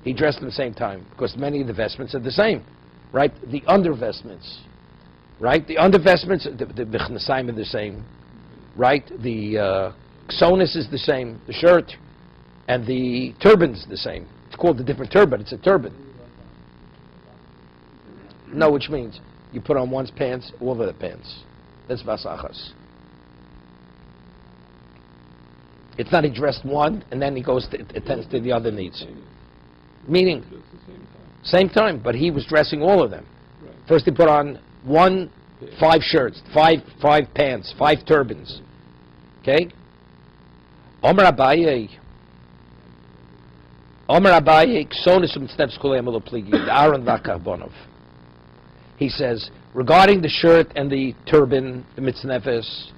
He dressed them at the same time, because many of the vestments are the same. Right? The undervestments. Right? The undervestments, the b'chnasaim are the same. Right? The Ksonis is the same, the shirt, and the turban's the same. It's called a different turban, it's a turban. No, which means you put on one's pants, all of the pants. That's vasachas. It's not he dressed one, and then he goes attends to the other needs. Meaning, same time, but he was dressing all of them. First he put on 5 shirts, 5 pants, 5 turbans. Okay? Omer Abaye, Ksonisum Steps Kulem Pligi, Aaron Vakarbonov. He says, regarding the shirt and the turban, the mitznefes,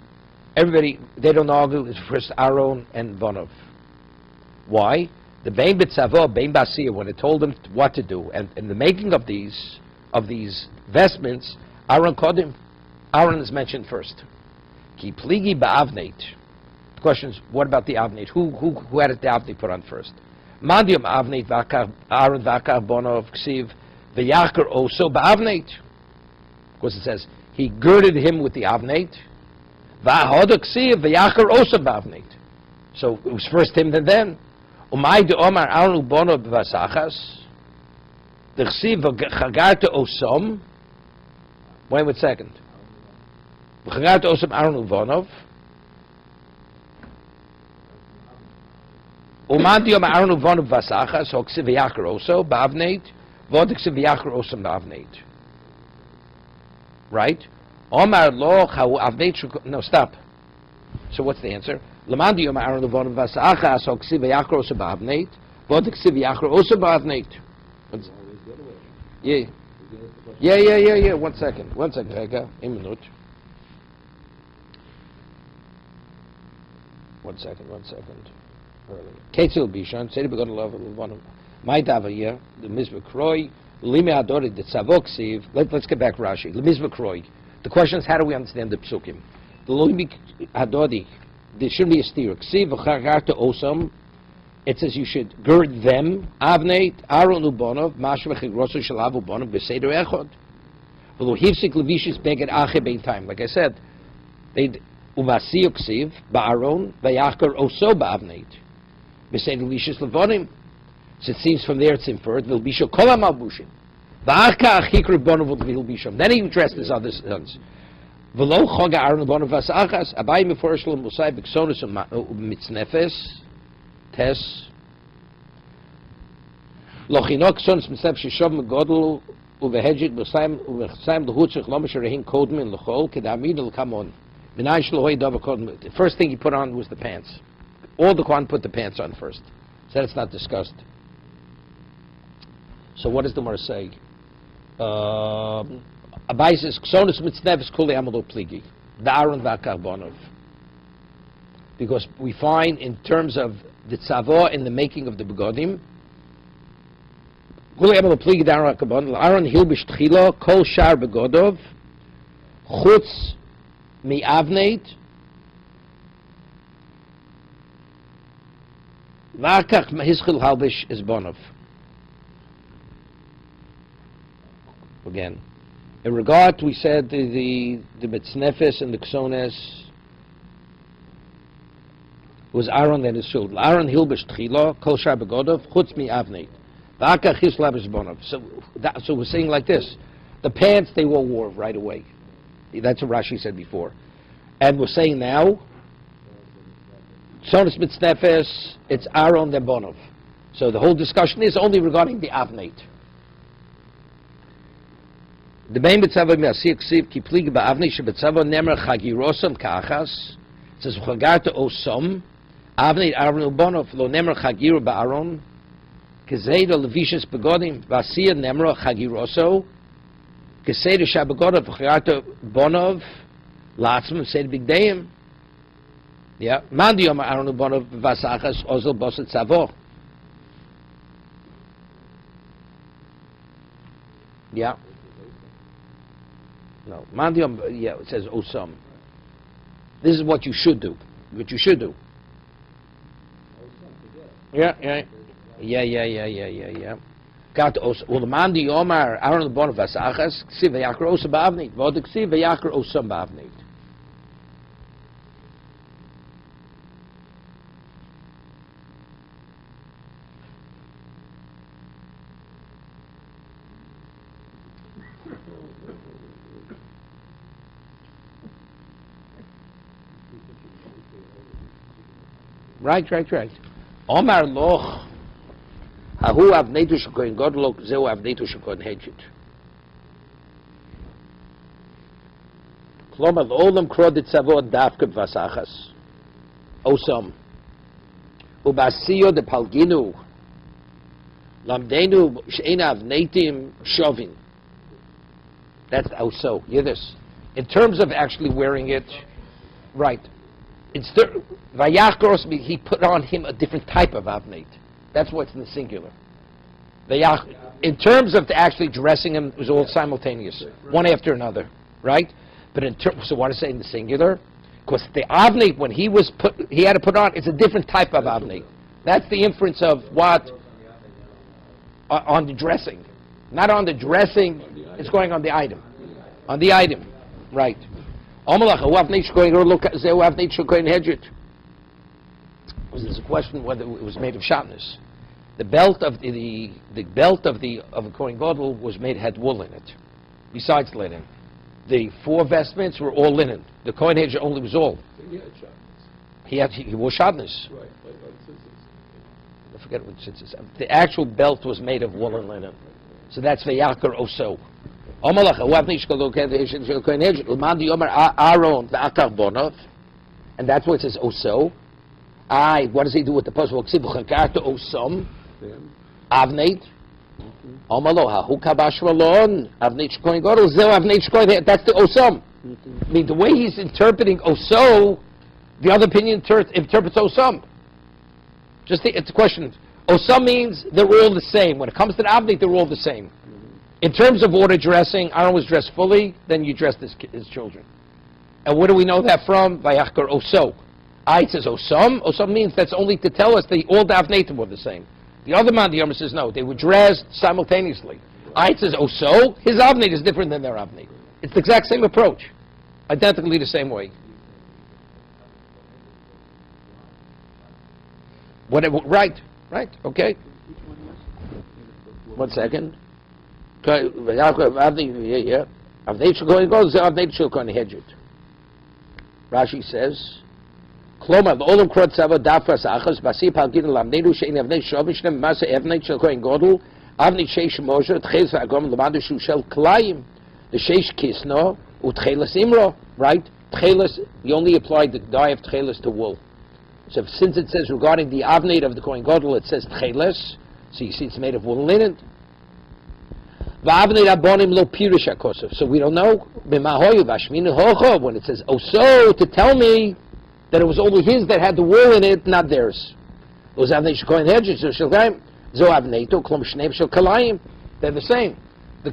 everybody, they don't argue, it's first Aaron and Bonov. Why? The Bein B'Tzavo, Bein Basir, when it told them what to do, and in the making of these vestments, Aaron Kodim. Aaron is mentioned first. Ki Pligi Ba'avneit. The question is, what about the Avneit? Who had the Avneit put on first? Mandium Avneit Aaron Vakar Bonov Ksiv V'Yachar Oso Ba'avneit. Because it says, he girded him with the Avneit. V'Ahoda Ksiv V'Yachar Oso Ba'avneit. So it was first him, then. Umay de Omar Aaron Bonov V'Asachas. The Ksiv V'Chagarta Osom. Wait a second. V'Chagarta Osom Aaron Bonov. Umandi Yom Aaron Uvonu Vasachas, so Ksiv V'Yachar also, Ba'avneit, V'od Ksiv V'Yachar also Ba'avneit. Right? Omar Lo Chau Avneit, no, stop. So what's the answer? Lamandi Yom Aaron Uvonu Vasachas, so Ksiv V'Yachar also Ba'avneit, V'od Ksiv V'Yachar also Ba'avneit. Yeah. 1 second, Rega, a minute. 1 second. Ketzil Bishon, say we're going to love one of my Davaya, the Mizvah Kroi, Lime Adori, the Tzavok Siv. Let's get back Rashi. The Mizvah Kroi. The question is, how do we understand the Psukim? The Lime Adori, there shouldn't be a steer. Ksiv v'chagarta osam. It says you should gird them. Avneit Aaron ubonov masha v'chigrosu shalav ubonov b'seder echod. V'lo hivsik levishis beged ache bein time. Like I said, they'd uvasi ksiv ba'aron v'yachar oso ba'avneit b'seder levishis levonim. So it seems from there it's inferred v'lbisho kol ha'malbushim. V'achka achikr bonov v'lbishom. Then he addressed his other sons. V'lo choga Aaron ubonov v'asachas abai meforish lo musai b'ksonus u'mitznefes. Tes Lochinok sons mislev shishov megodel uvehedjit b'saim uvechsaim lehutzich lo misherehin kodem in lechol kedamid l'kamon minay shlohoi dava kodem. The first thing he put on was the pants. All the Kohen put the pants on first. Said it's not discussed. So what does the Gemara say? Abai says ksonus mitznefes kuli amalo pligi the Aaron v'akarbonov, because we find in terms of the tzavor in the making of the begodim, Aaron hilbish tchila kol shar begodov chutz mi'avneit v'akach hischil halbish izbonov. Again, in regard, we said the mitznefes and the ksones was Aaron and his children. Aaron hilbish tchila kol shar begodov chutz mi'avneit v'akach hischil halbish izbonov. So we're saying like this: the pants they wore right away. That's what Rashi said before, and we're saying now ksones mitznefes, it's Aaron then bonov. So the whole discussion is only regarding the avneit. The main mitzvah me'asir ksiv ki pligi ba'avnei shebetzava nemer chagirosam ka'achas. It says chagarta osom avnei Aaron ubonov lo nemer chagiru ba'aron kezeda levishis begodim v'asir nemer chagiroso keseda shabegodov chagarta bonov latzim sed bigdeim. Yeah, mandi yom Aaron ubonov v'asachas ozel boset tzavo. Yeah. No, Mandium, yeah, it says Osam. This is what you should do. What you should do. Yeah. Got Osam. Well, the Mandi Yomar, Aaron the Bon of Vasachas, Ksiv Vayakar Osam Ba'avneit. Vod Ksiv Vayakar Osam Ba'avneit. Right. Omar loch hahu avneitu shekoin godlok zeu avneitu shekoin hedgit. Klomar l'olam krodit tzavod dafke v'asachas osam ubasiyo de palginu lamdenu she'ena avneitim shovin. That's also. Hear this. In terms of actually wearing it, right. Vayachros, he put on him a different type of avneit. That's what's in the singular. In terms of actually dressing him, it was all simultaneous, one after another, right? But so what is it in the singular? Because the avneit, when he had to put on, it's a different type of avneit. That's the inference of what? On the dressing. Not on the dressing, it's going on the item. On the item, right. There's a question whether it was made of shatnez. The belt of a Kohen Gadol had wool in it, besides linen. The 4 vestments were all linen. The Kohen Hedger only was all. He wore shatnez. Right. I forget what it says. The actual belt was made of wool and linen. So that's v'yakar oso. And that's what it says oso. What does he do with the puzzle? Osom avneit. That's the osom. I mean, the way he's interpreting oso, the other opinion interprets osom. It's a question. Osam means they're all the same. When it comes to the avneit, they're all the same. In terms of order dressing, Aaron was dressed fully, then you dressed his children. And where do we know that from? Vayachkar Oso. It says osam. Osam means that's only to tell us that all the avnetim were the same. The other man, the Yoma says no, they were dressed simultaneously. It says oso, his avneit is different than their avneit. It's the exact same approach, identically the same way. Whatever, right, okay. 1 second. Rashi says, Kloma, v'olam krot tzava dafras achas, basi palgin lamnedu she'in avnei shovishnem, masa avnei shel kohen godel, avnei sheish moshe, tcheles v'agom lamadu shu shel klayim, the sheish kisno, utcheles imro, right? Tcheles, we only applied the dye of tcheles to wool. So since it says regarding the avneit of the kohen godel, it says tcheles, so you see it's made of wool and linen. V'avnei abonim lo pirish hakosov, so we don't know, b'mahoyu v'ashminu hocho, when it says oso, to tell me that it was only his that had the wool in it, not theirs. Those avnei shel kohen hedges, so shel kalayim, zo avneito, klom shneim shel kalayim, they're the same. The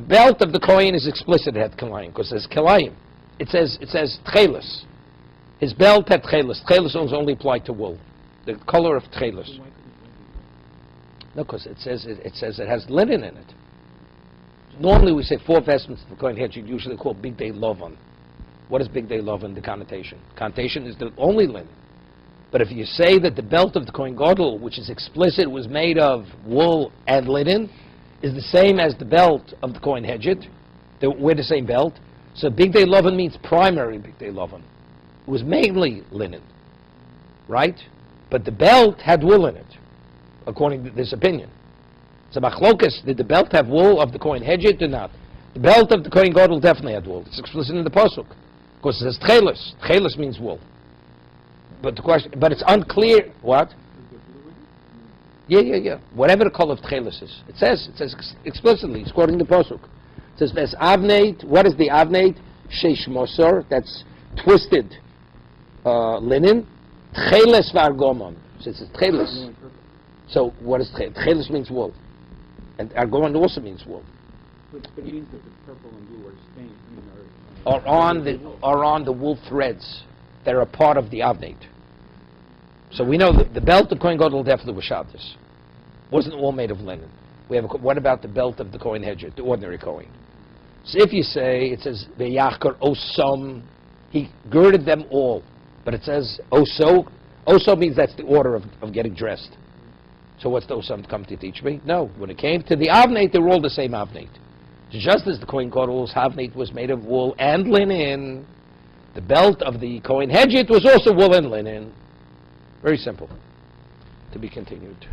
belt of the kohen is explicit, it had kalayim, because it says kalayim. It says tcheles. His belt had tcheles. Tcheles only applied to wool. The color of tcheles. No, because it says it has linen in it. Normally we say 4 vestments of the kohen hedge, usually called big day lovan. What is big day lovan? The connotation. Connotation is the only linen. But if you say that the belt of the kohen gadol, which is explicit, was made of wool and linen, is the same as the belt of the kohen hedget, we're the same belt. So big day lovan means primary big day lovan. It was mainly linen, right? But the belt had wool in it, according to this opinion. So machlokas, did the belt have wool of the kohen hedget or not? The belt of the kohen gadol definitely had wool. It's explicit in the pasuk. Of course, it says tcheles. Tcheles means wool. But the question, but it's unclear. What? Yeah. Whatever the color of tcheles is, it says explicitly. It's quoting the pasuk. It says ves avneit. What is the avneit? Sheish mosor. That's twisted linen. Tcheles v'argomon. So it's tcheles. So what is tcheles? Tcheles means wool, and argomon also means wool. But it means that the purple and blue are stained. Are on the wool threads that are a part of the avneit. So we know that the belt of kohen gadol definitely was shabbos. Wasn't all made of linen. What about the belt of the kohen hedger, the ordinary kohen? So if you say, it says v'yachkar osam, he girded them all, but it says oso. Oso means that's the order of getting dressed. So what's the osam come to teach me? No, when it came to the avneit, they were all the same avneit. Just as the kohen gadol's avneit was made of wool and linen, the belt of the kohen hedget was also wool and linen. Very simple. To be continued.